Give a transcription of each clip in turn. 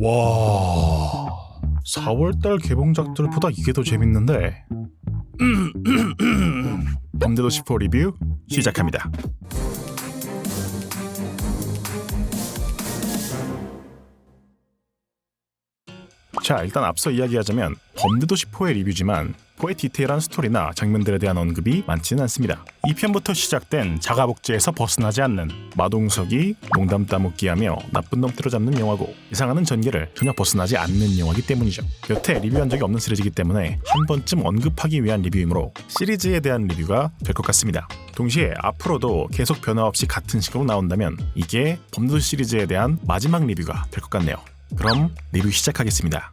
와, 4월달 개봉작들보다 이게 더 재밌는데. 범죄도시4 리뷰 시작합니다. 자, 일단 앞서 이야기하자면 범죄도시4의 리뷰지만 4의 디테일한 스토리나 장면들에 대한 언급이 많지는 않습니다. 2편부터 시작된 자가복제에서 벗어나지 않는 마동석이 농담 따먹기하며 나쁜 놈 때려잡는 영화고, 예상하는 전개를 전혀 벗어나지 않는 영화이기 때문이죠. 여태 리뷰한 적이 없는 시리즈이기 때문에 한 번쯤 언급하기 위한 리뷰이므로 시리즈에 대한 리뷰가 될 것 같습니다. 동시에 앞으로도 계속 변화 없이 같은 식으로 나온다면 이게 범죄도시 시리즈에 대한 마지막 리뷰가 될 것 같네요. 그럼 리뷰 시작하겠습니다.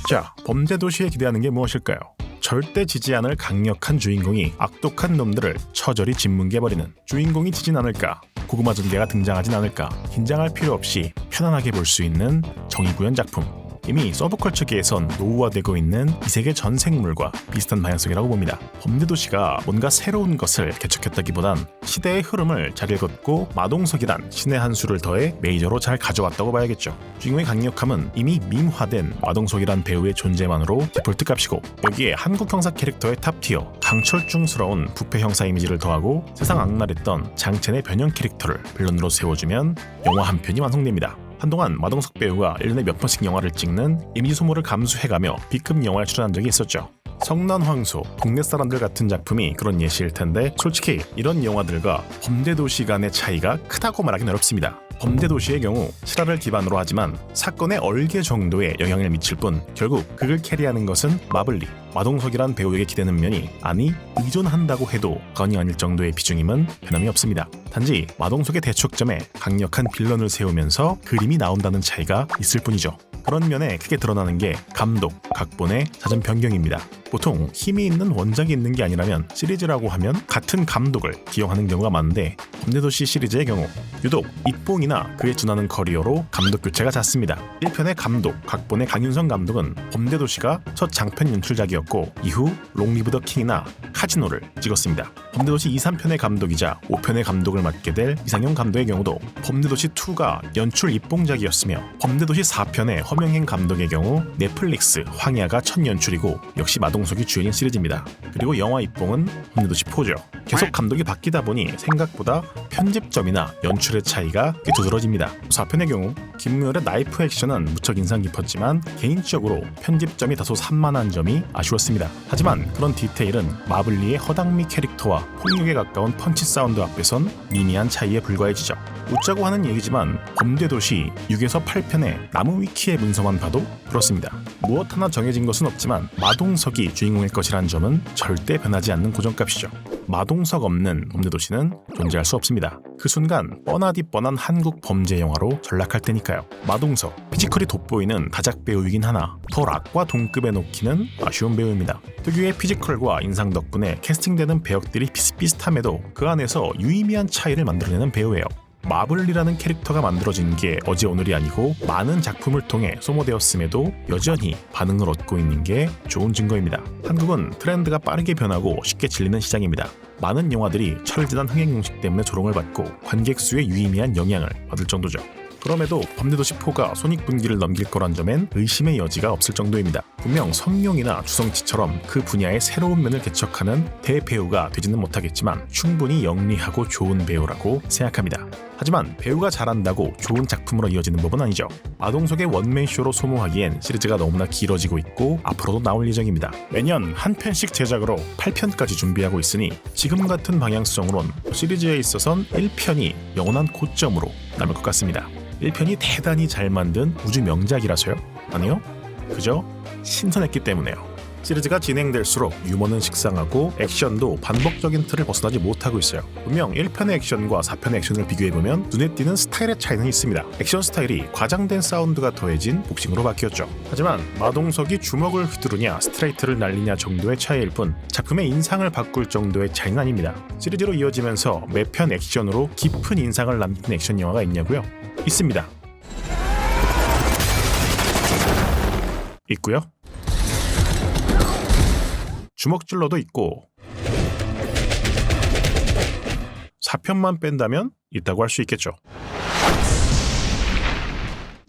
자, 범죄도시에 기대하는 게 무엇일까요? 절대 지지 않을 강력한 주인공이 악독한 놈들을 처절히 짓뭉개버리는, 주인공이 지진 않을까, 고구마 전개가 등장하진 않을까, 긴장할 필요 없이 편안하게 볼 수 있는 정의구현 작품. 이미 서브컬처계에선 노후화되고 있는 이 세계 전 생물과 비슷한 방향성이라고 봅니다. 범죄도시가 뭔가 새로운 것을 개척했다기보단 시대의 흐름을 잘 읽었고 마동석이란 신의 한 수를 더해 메이저로 잘 가져왔다고 봐야겠죠. 주인공의 강력함은 이미 밈화된 마동석이란 배우의 존재만으로 디폴트 값이고, 여기에 한국 형사 캐릭터의 탑티어 강철중스러운 부패 형사 이미지를 더하고 세상 악랄했던 장첸의 변형 캐릭터를 빌런으로 세워주면 영화 한 편이 완성됩니다. 한동안 마동석 배우가 1년에 몇 편씩 영화를 찍는 이미지 소모를 감수해가며 B급 영화에 출연한 적이 있었죠. 성난황소, 동네 사람들 같은 작품이 그런 예시일 텐데, 솔직히 이런 영화들과 범죄도시 간의 차이가 크다고 말하기는 어렵습니다. 범죄도시의 경우 실화를 기반으로 하지만 사건의 얼개 정도의 영향을 미칠 뿐 결국 그걸 캐리하는 것은 마블리, 마동석이란 배우에게 기대는 면이, 아니 의존한다고 해도 건이 아닐 정도의 비중임은 변함이 없습니다. 단지 마동석의 대척점에 강력한 빌런을 세우면서 그림이 나온다는 차이가 있을 뿐이죠. 그런 면에 크게 드러나는 게 감독, 각본의 잦은 변경입니다. 보통 힘이 있는 원작이 있는 게 아니라면 시리즈라고 하면 같은 감독을 기용하는 경우가 많은데, 범죄도시 시리즈의 경우 유독 입봉이나 그에 준하는 커리어로 감독 교체가 잦습니다. 1편의 감독, 각본의 강윤성 감독은 범죄도시가 첫 장편 연출작이었고 이후 롱리브 더 킹이나 카지노를 찍었습니다. 범죄도시 2, 3편의 감독이자 5편의 감독을 맡게 될 이상용 감독의 경우도 범죄도시 2가 연출 입봉작이었으며, 범죄도시 4편의 허명행 감독의 경우 넷플릭스 황야가 첫 연출이고 역시 마동석이 주연인 시리즈입니다. 그리고 영화 입봉은 범죄도시 4죠. 계속 감독이 바뀌다 보니 생각보다 편집점이나 연출의 차이가 꽤 두드러집니다. 4편의 경우 김무열의 나이프 액션은 무척 인상 깊었지만 개인적으로 편집점이 다소 산만한 점이 아쉬웠습니다. 하지만 그런 디테일은 마블리의 허당미 캐릭터와 폭력에 가까운 펀치 사운드 앞에선 미미한 차이에 불과해지죠. 웃자고 하는 얘기지만 범죄도시 6에서 8편의 나무 위키의 문서만 봐도 그렇습니다. 무엇 하나 정해진 것은 없지만 마동석이 주인공일 것이란 점은 절대 변하지 않는 고정값이죠. 마동석 없는 범죄도시는 존재할 수 없습니다. 그 순간 뻔하디 뻔한 한국 범죄 영화로 전락할 테니까요. 마동석, 피지컬이 돋보이는 다작 배우이긴 하나 더 락과 동급에 놓기는 아쉬운 배우입니다. 특유의 피지컬과 인상 덕분에 캐스팅되는 배역들이 비슷비슷함에도 그 안에서 유의미한 차이를 만들어내는 배우예요. 마블리라는 캐릭터가 만들어진 게 어제 오늘이 아니고 많은 작품을 통해 소모되었음에도 여전히 반응을 얻고 있는 게 좋은 증거입니다. 한국은 트렌드가 빠르게 변하고 쉽게 질리는 시장입니다. 많은 영화들이 철저한 흥행 공식 때문에 조롱을 받고 관객 수에 유의미한 영향을 받을 정도죠. 그럼에도 범죄도시4가 손익분기를 넘길 거란 점엔 의심의 여지가 없을 정도입니다. 분명 성룡이나 주성치처럼 그 분야의 새로운 면을 개척하는 대배우가 되지는 못하겠지만 충분히 영리하고 좋은 배우라고 생각합니다. 하지만 배우가 잘한다고 좋은 작품으로 이어지는 법은 아니죠. 마동석의 원맨쇼로 소모하기엔 시리즈가 너무나 길어지고 있고 앞으로도 나올 예정입니다. 매년 한 편씩 제작으로 8편까지 준비하고 있으니 지금 같은 방향성으론 시리즈에 있어선 1편이 영원한 고점으로 남을 것 같습니다. 1편이 대단히 잘 만든 우주 명작이라서요? 아니요, 그저 신선했기 때문에요. 시리즈가 진행될수록 유머는 식상하고 액션도 반복적인 틀을 벗어나지 못하고 있어요. 분명 1편의 액션과 4편의 액션을 비교해보면 눈에 띄는 스타일의 차이는 있습니다. 액션 스타일이 과장된 사운드가 더해진 복싱으로 바뀌었죠. 하지만 마동석이 주먹을 휘두르냐 스트레이트를 날리냐 정도의 차이일 뿐 작품의 인상을 바꿀 정도의 차이는 아닙니다. 시리즈로 이어지면서 매편 액션으로 깊은 인상을 남긴 액션 영화가 있냐고요? 있습니다. 있고요. 주먹질러도 있고 4편만 뺀다면 있다고 할 수 있겠죠.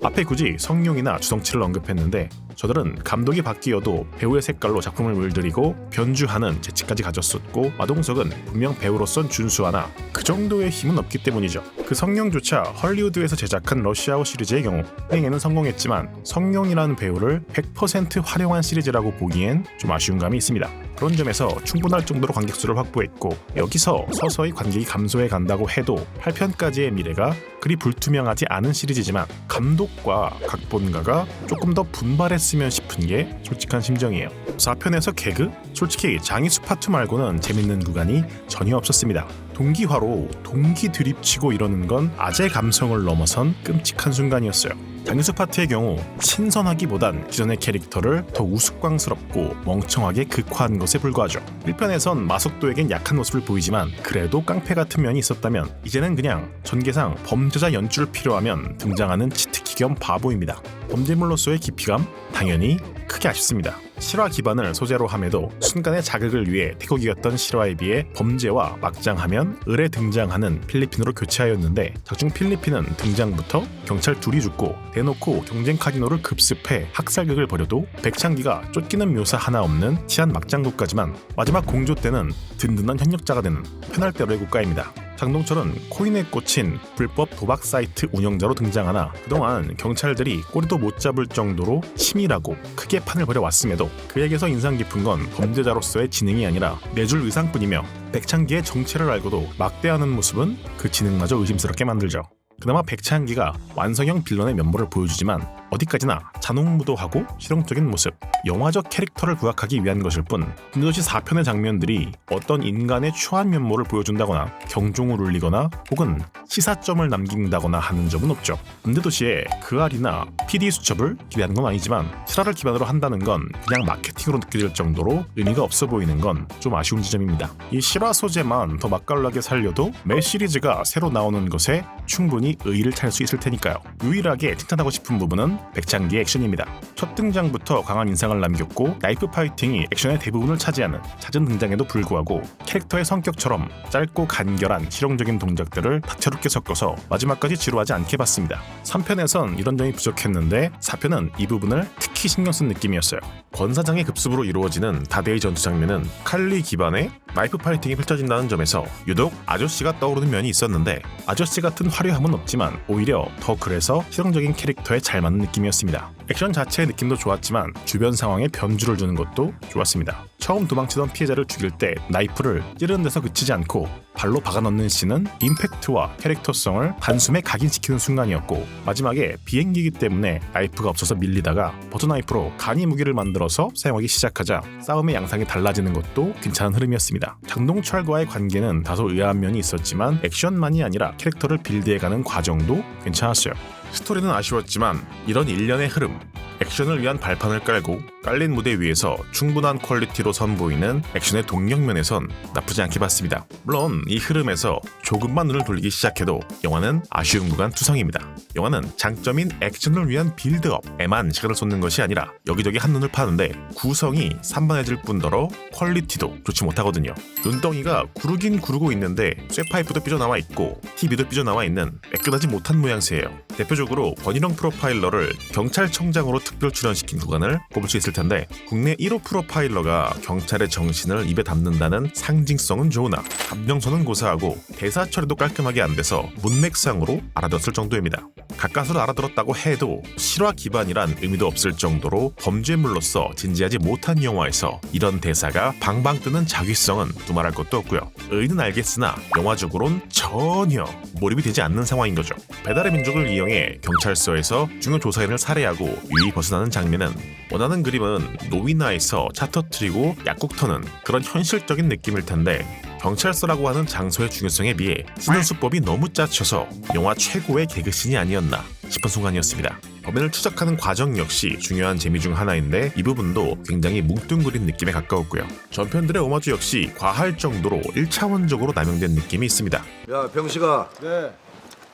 앞에 굳이 성룡이나 주성치를 언급했는데 저들은 감독이 바뀌어도 배우의 색깔로 작품을 물들이고 변주하는 재치까지 가졌었고 마동석은 분명 배우로선 준수하나 그 정도의 힘은 없기 때문이죠. 그 성룡조차 헐리우드에서 제작한 러시아워 시리즈의 경우 흥행에는 성공했지만 성룡이라는 배우를 100% 활용한 시리즈라고 보기엔 좀 아쉬운 감이 있습니다. 그런 점에서 충분할 정도로 관객수를 확보했고 여기서 서서히 관객이 감소해 간다고 해도 8편까지의 미래가 그리 불투명하지 않은 시리즈지만 감독과 각본가가 조금 더 분발했으면 싶은 게 솔직한 심정이에요. 4편에서 개그? 솔직히 장이수 파트 말고는 재밌는 구간이 전혀 없었습니다. 동기화로 동기 드립치고 이러는 건 아재 감성을 넘어선 끔찍한 순간이었어요. 장유수 파트의 경우 신선하기보단 기존의 캐릭터를 더 우스꽝스럽고 멍청하게 극화한 것에 불과하죠. 1편에선 마석도에겐 약한 모습을 보이지만 그래도 깡패 같은 면이 있었다면 이제는 그냥 전개상 범죄자 연출 필요하면 등장하는 치트키 겸 바보입니다. 범죄물로서의 깊이감? 당연히 크게 아쉽습니다. 실화 기반을 소재로 함에도 순간의 자극을 위해 태국이었던 실화에 비해 범죄와 막장하면 을에 등장하는 필리핀으로 교체하였는데 작중 필리핀은 등장부터 경찰 둘이 죽고 대놓고 경쟁 카지노를 급습해 학살극을 벌여도 백창기가 쫓기는 묘사 하나 없는 치안 막장국까지만 마지막 공조 때는 든든한 협력자가 되는 편할 대로의 국가입니다. 장동철은 코인에 꽂힌 불법 도박 사이트 운영자로 등장하나 그동안 경찰들이 꼬리도 못 잡을 정도로 치밀하고 크게 판을 벌여왔음에도 그에게서 인상 깊은 건 범죄자로서의 지능이 아니라 내줄 의상뿐이며 백창기의 정체를 알고도 막대하는 모습은 그 지능마저 의심스럽게 만들죠. 그나마 백창기가 완성형 빌런의 면모를 보여주지만 어디까지나 잔혹무도하고 실용적인 모습, 영화적 캐릭터를 부각하기 위한 것일 뿐 범죄도시 4편의 장면들이 어떤 인간의 추한 면모를 보여준다거나 경종을 울리거나 혹은 시사점을 남긴다거나 하는 점은 없죠. 범죄도시에 그 알이나 PD 수첩을 기대하는 건 아니지만 실화를 기반으로 한다는 건 그냥 마케팅으로 느껴질 정도로 의미가 없어 보이는 건 좀 아쉬운 지점입니다. 이 실화 소재만 더 맛깔나게 살려도 매 시리즈가 새로 나오는 것에 충분히 의의를 찾을 수 있을 테니까요. 유일하게 칭찬하고 싶은 부분은 백창기의 액션입니다. 첫 등장부터 강한 인상을 남겼고 나이프 파이팅이 액션의 대부분을 차지하는 잦은 등장에도 불구하고 캐릭터의 성격처럼 짧고 간결한 실용적인 동작들을 다채롭게 섞어서 마지막까지 지루하지 않게 봤습니다. 3편에선 이런 점이 부족했는데 4편은 이 부분을 특히 신경 쓴 느낌이었어요. 권사장의 급습으로 이루어지는 다대의 전투 장면은 칼리 기반의 나이프 파이팅이 펼쳐진다는 점에서 유독 아저씨가 떠오르는 면이 있었는데 아저씨 같은 화려함은 없지만 오히려 더 그래서 실용적인 캐릭터에 잘 맞는 느낌이었습니다. 액션 자체의 느낌도 좋았지만 주변 상황에 변주를 주는 것도 좋았습니다. 처음 도망치던 피해자를 죽일 때 나이프를 찌르는 데서 그치지 않고 발로 박아넣는 씬은 임팩트와 캐릭터성을 단숨에 각인시키는 순간이었고 마지막에 비행기이기 때문에 나이프가 없어서 밀리다가 버터나이프로 간이 무기를 만들어서 사용하기 시작하자 싸움의 양상이 달라지는 것도 괜찮은 흐름이었습니다. 장동철과의 관계는 다소 의아한 면이 있었지만 액션만이 아니라 캐릭터를 빌드해가는 과정도 괜찮았어요. 스토리는 아쉬웠지만 이런 일련의 흐름, 액션을 위한 발판을 깔고 깔린 무대 위에서 충분한 퀄리티로 선보이는 액션의 동력면에선 나쁘지 않게 봤습니다. 물론 이 흐름에서 조금만 눈을 돌리기 시작해도 영화는 아쉬운 구간 투성입니다. 영화는 장점인 액션을 위한 빌드업에만 시간을 쏟는 것이 아니라 여기저기 한눈을 파는데 구성이 산만해질 뿐더러 퀄리티도 좋지 못하거든요. 눈덩이가 구르긴 구르고 있는데 쇠파이프도 삐져나와 있고 TV도 삐져나와 있는 매끈하지 못한 모양새예요. 대표적으로 권희룡 프로파일러를 경찰청장으로 특별 출연시킨 구간을 꼽을 수 있을 텐데 국내 1호 프로파일러가 경찰의 정신을 입에 담는다는 상징성은 좋으나 감정선은 고사하고 대사 처리도 깔끔하게 안 돼서 문맥상으로 알아들었을 정도입니다. 가까스로 알아들었다고 해도 실화 기반이란 의미도 없을 정도로 범죄물로서 진지하지 못한 영화에서 이런 대사가 방방 뜨는 자귀성은 두말할 것도 없고요. 의는 알겠으나 영화적으로는 전혀 몰입이 되지 않는 상황인 거죠. 배달의 민족을 이용해 경찰서에서 중요 조사인을 살해하고 유이 벗어나는 장면은 원하는 그림은 노위나에서 차 터트리고 약국 터는 그런 현실적인 느낌일 텐데 경찰서라고 하는 장소의 중요성에 비해 쓰는 수법이 너무 짜쳐서 영화 최고의 개그씬이 아니었나 싶은 순간이었습니다. 범인을 추적하는 과정 역시 중요한 재미 중 하나인데 이 부분도 굉장히 뭉뚱그린 느낌에 가까웠고요. 전편들의 오마주 역시 과할 정도로 1차원적으로 남용된 느낌이 있습니다. 야 병식아. 네.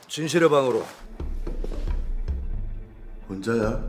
진실의 방으로. 혼자야?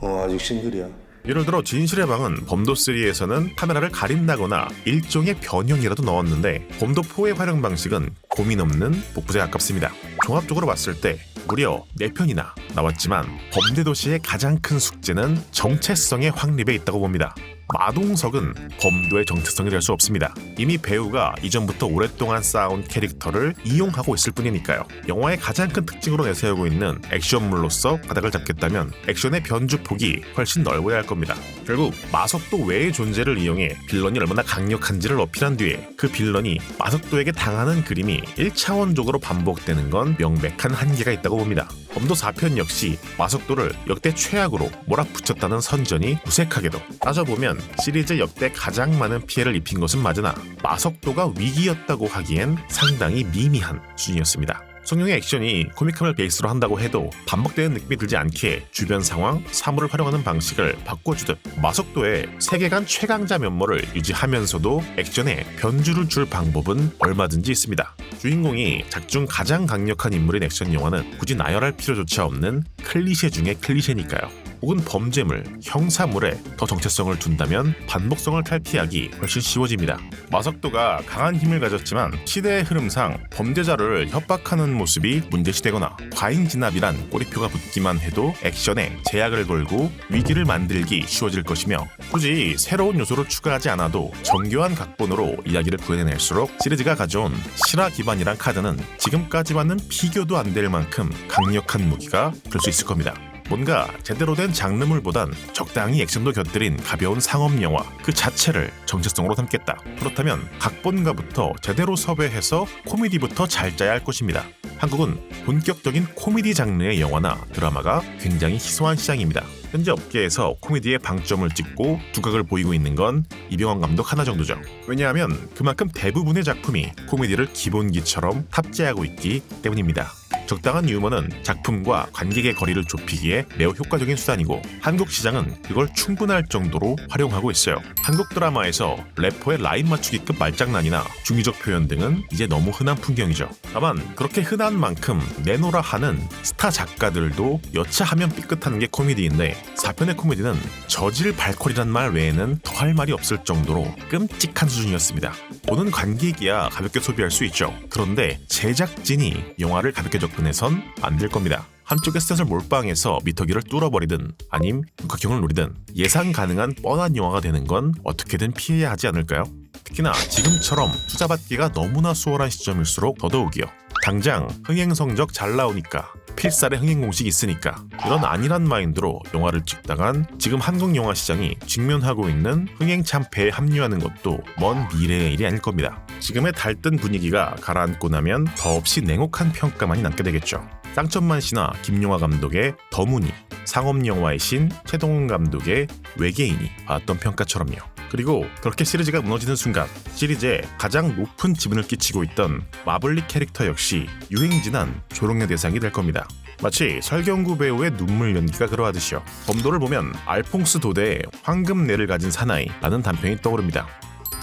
아직 싱글이야. 예를 들어 진실의 방은 범도3에서는 카메라를 가린다거나 일종의 변형이라도 넣었는데 범도4의 활용 방식은 고민 없는 복붙에 가깝습니다. 종합적으로 봤을 때 무려 4편이나 나왔지만 범죄도시의 가장 큰 숙제는 정체성의 확립에 있다고 봅니다. 마동석은 범도의 정체성이 될 수 없습니다. 이미 배우가 이전부터 오랫동안 쌓아온 캐릭터를 이용하고 있을 뿐이니까요. 영화의 가장 큰 특징으로 내세우고 있는 액션물로서 바닥을 잡겠다면 액션의 변주폭이 훨씬 넓어야 할 겁니다. 결국 마석도 외의 존재를 이용해 빌런이 얼마나 강력한지를 어필한 뒤에 그 빌런이 마석도에게 당하는 그림이 1차원적으로 반복되는 건 명백한 한계가 있다고 봅니다. 범도 4편 역시 마석도를 역대 최악으로 몰아붙였다는 선전이 무색하게도 따져보면 시리즈 역대 가장 많은 피해를 입힌 것은 맞으나 마석도가 위기였다고 하기엔 상당히 미미한 수준이었습니다. 성룡의 액션이 코믹함을 베이스로 한다고 해도 반복되는 느낌이 들지 않게 주변 상황, 사물을 활용하는 방식을 바꿔주듯 마석도의 세계관 최강자 면모를 유지하면서도 액션에 변주를 줄 방법은 얼마든지 있습니다. 주인공이 작중 가장 강력한 인물인 액션 영화는 굳이 나열할 필요조차 없는 클리셰 중의 클리셰니까요. 혹은 범죄물, 형사물에 더 정체성을 둔다면 반복성을 탈피하기 훨씬 쉬워집니다. 마석도가 강한 힘을 가졌지만 시대의 흐름상 범죄자를 협박하는 모습이 문제시되거나 과잉 진압이란 꼬리표가 붙기만 해도 액션에 제약을 걸고 위기를 만들기 쉬워질 것이며 굳이 새로운 요소를 추가하지 않아도 정교한 각본으로 이야기를 구해낼수록 시리즈가 가져온 실화 기반이란 카드는 지금까지와는 비교도 안 될 만큼 강력한 무기가 될 수 있을 겁니다. 뭔가 제대로 된 장르물보단 적당히 액션도 곁들인 가벼운 상업 영화 그 자체를 정체성으로 삼겠다. 그렇다면 각본가부터 제대로 섭외해서 코미디부터 잘 짜야 할 것입니다. 한국은 본격적인 코미디 장르의 영화나 드라마가 굉장히 희소한 시장입니다. 현재 업계에서 코미디의 방점을 찍고 두각을 보이고 있는 건 이병헌 감독 하나 정도죠. 왜냐하면 그만큼 대부분의 작품이 코미디를 기본기처럼 탑재하고 있기 때문입니다. 적당한 유머는 작품과 관객의 거리를 좁히기에 매우 효과적인 수단이고 한국 시장은 그걸 충분할 정도로 활용하고 있어요. 한국 드라마에서 래퍼의 라인 맞추기급 말장난이나 중의적 표현 등은 이제 너무 흔한 풍경이죠. 다만 그렇게 흔한 만큼 내노라 하는 스타 작가들도 여차하면 삐끗하는 게 코미디인데 4편의 코미디는 저질 발콜이란 말 외에는 더 할 말이 없을 정도로 끔찍한 수준이었습니다. 보는 관객이야 가볍게 소비할 수 있죠. 그런데 제작진이 영화를 가볍게 접근해선 안 될 겁니다. 한쪽의 스탯을 몰빵해서 미터기를 뚫어버리든 아님 육각형을 노리든 예상 가능한 뻔한 영화가 되는 건 어떻게든 피해야 하지 않을까요? 특히나 지금처럼 투자받기가 너무나 수월한 시점일수록 더더욱이요. 당장 흥행 성적 잘 나오니까 필살의 흥행 공식이 있으니까 이런 안일한 마인드로 영화를 찍다간 지금 한국 영화 시장이 직면하고 있는 흥행 참패에 합류하는 것도 먼 미래의 일이 아닐 겁니다. 지금의 달뜬 분위기가 가라앉고 나면 더없이 냉혹한 평가만이 남게 되겠죠. 쌍천만 씨나 김용하 감독의 더문이, 상업영화의 신 최동훈 감독의 외계인이 받았던 평가처럼요. 그리고 그렇게 시리즈가 무너지는 순간 시리즈에 가장 높은 지분을 끼치고 있던 마블릭 캐릭터 역시 유행진한 조롱의 대상이 될 겁니다. 마치 설경구 배우의 눈물 연기가 그러하듯이요. 범도를 보면 알퐁스 도대의 황금뇌를 가진 사나이라는 단편이 떠오릅니다.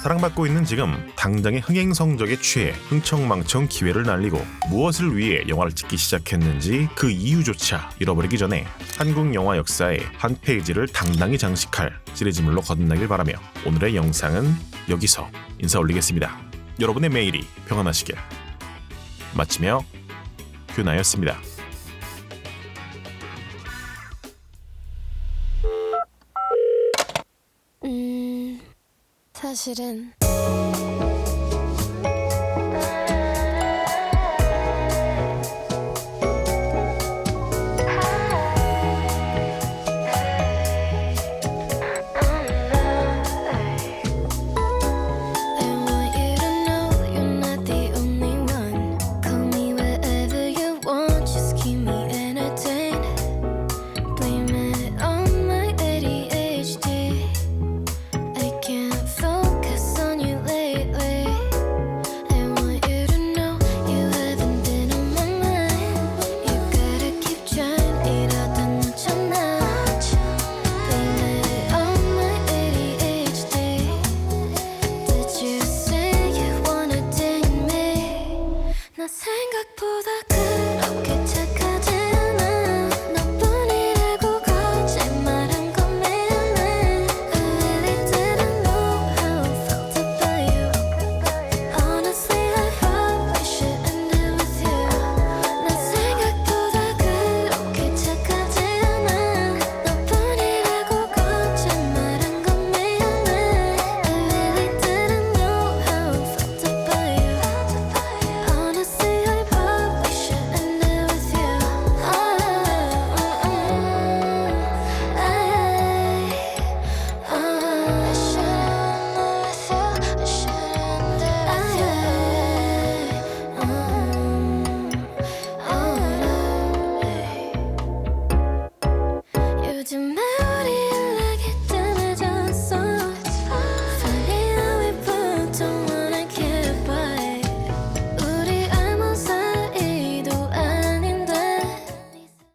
사랑받고 있는 지금 당장의 흥행 성적에 취해 흥청망청 기회를 날리고 무엇을 위해 영화를 찍기 시작했는지 그 이유조차 잃어버리기 전에 한국 영화 역사의 한 페이지를 당당히 장식할 시리즈물로 거듭나길 바라며 오늘의 영상은 여기서 인사 올리겠습니다. 여러분의 매일이 평안하시길. 마치며 큐나였습니다. 사실은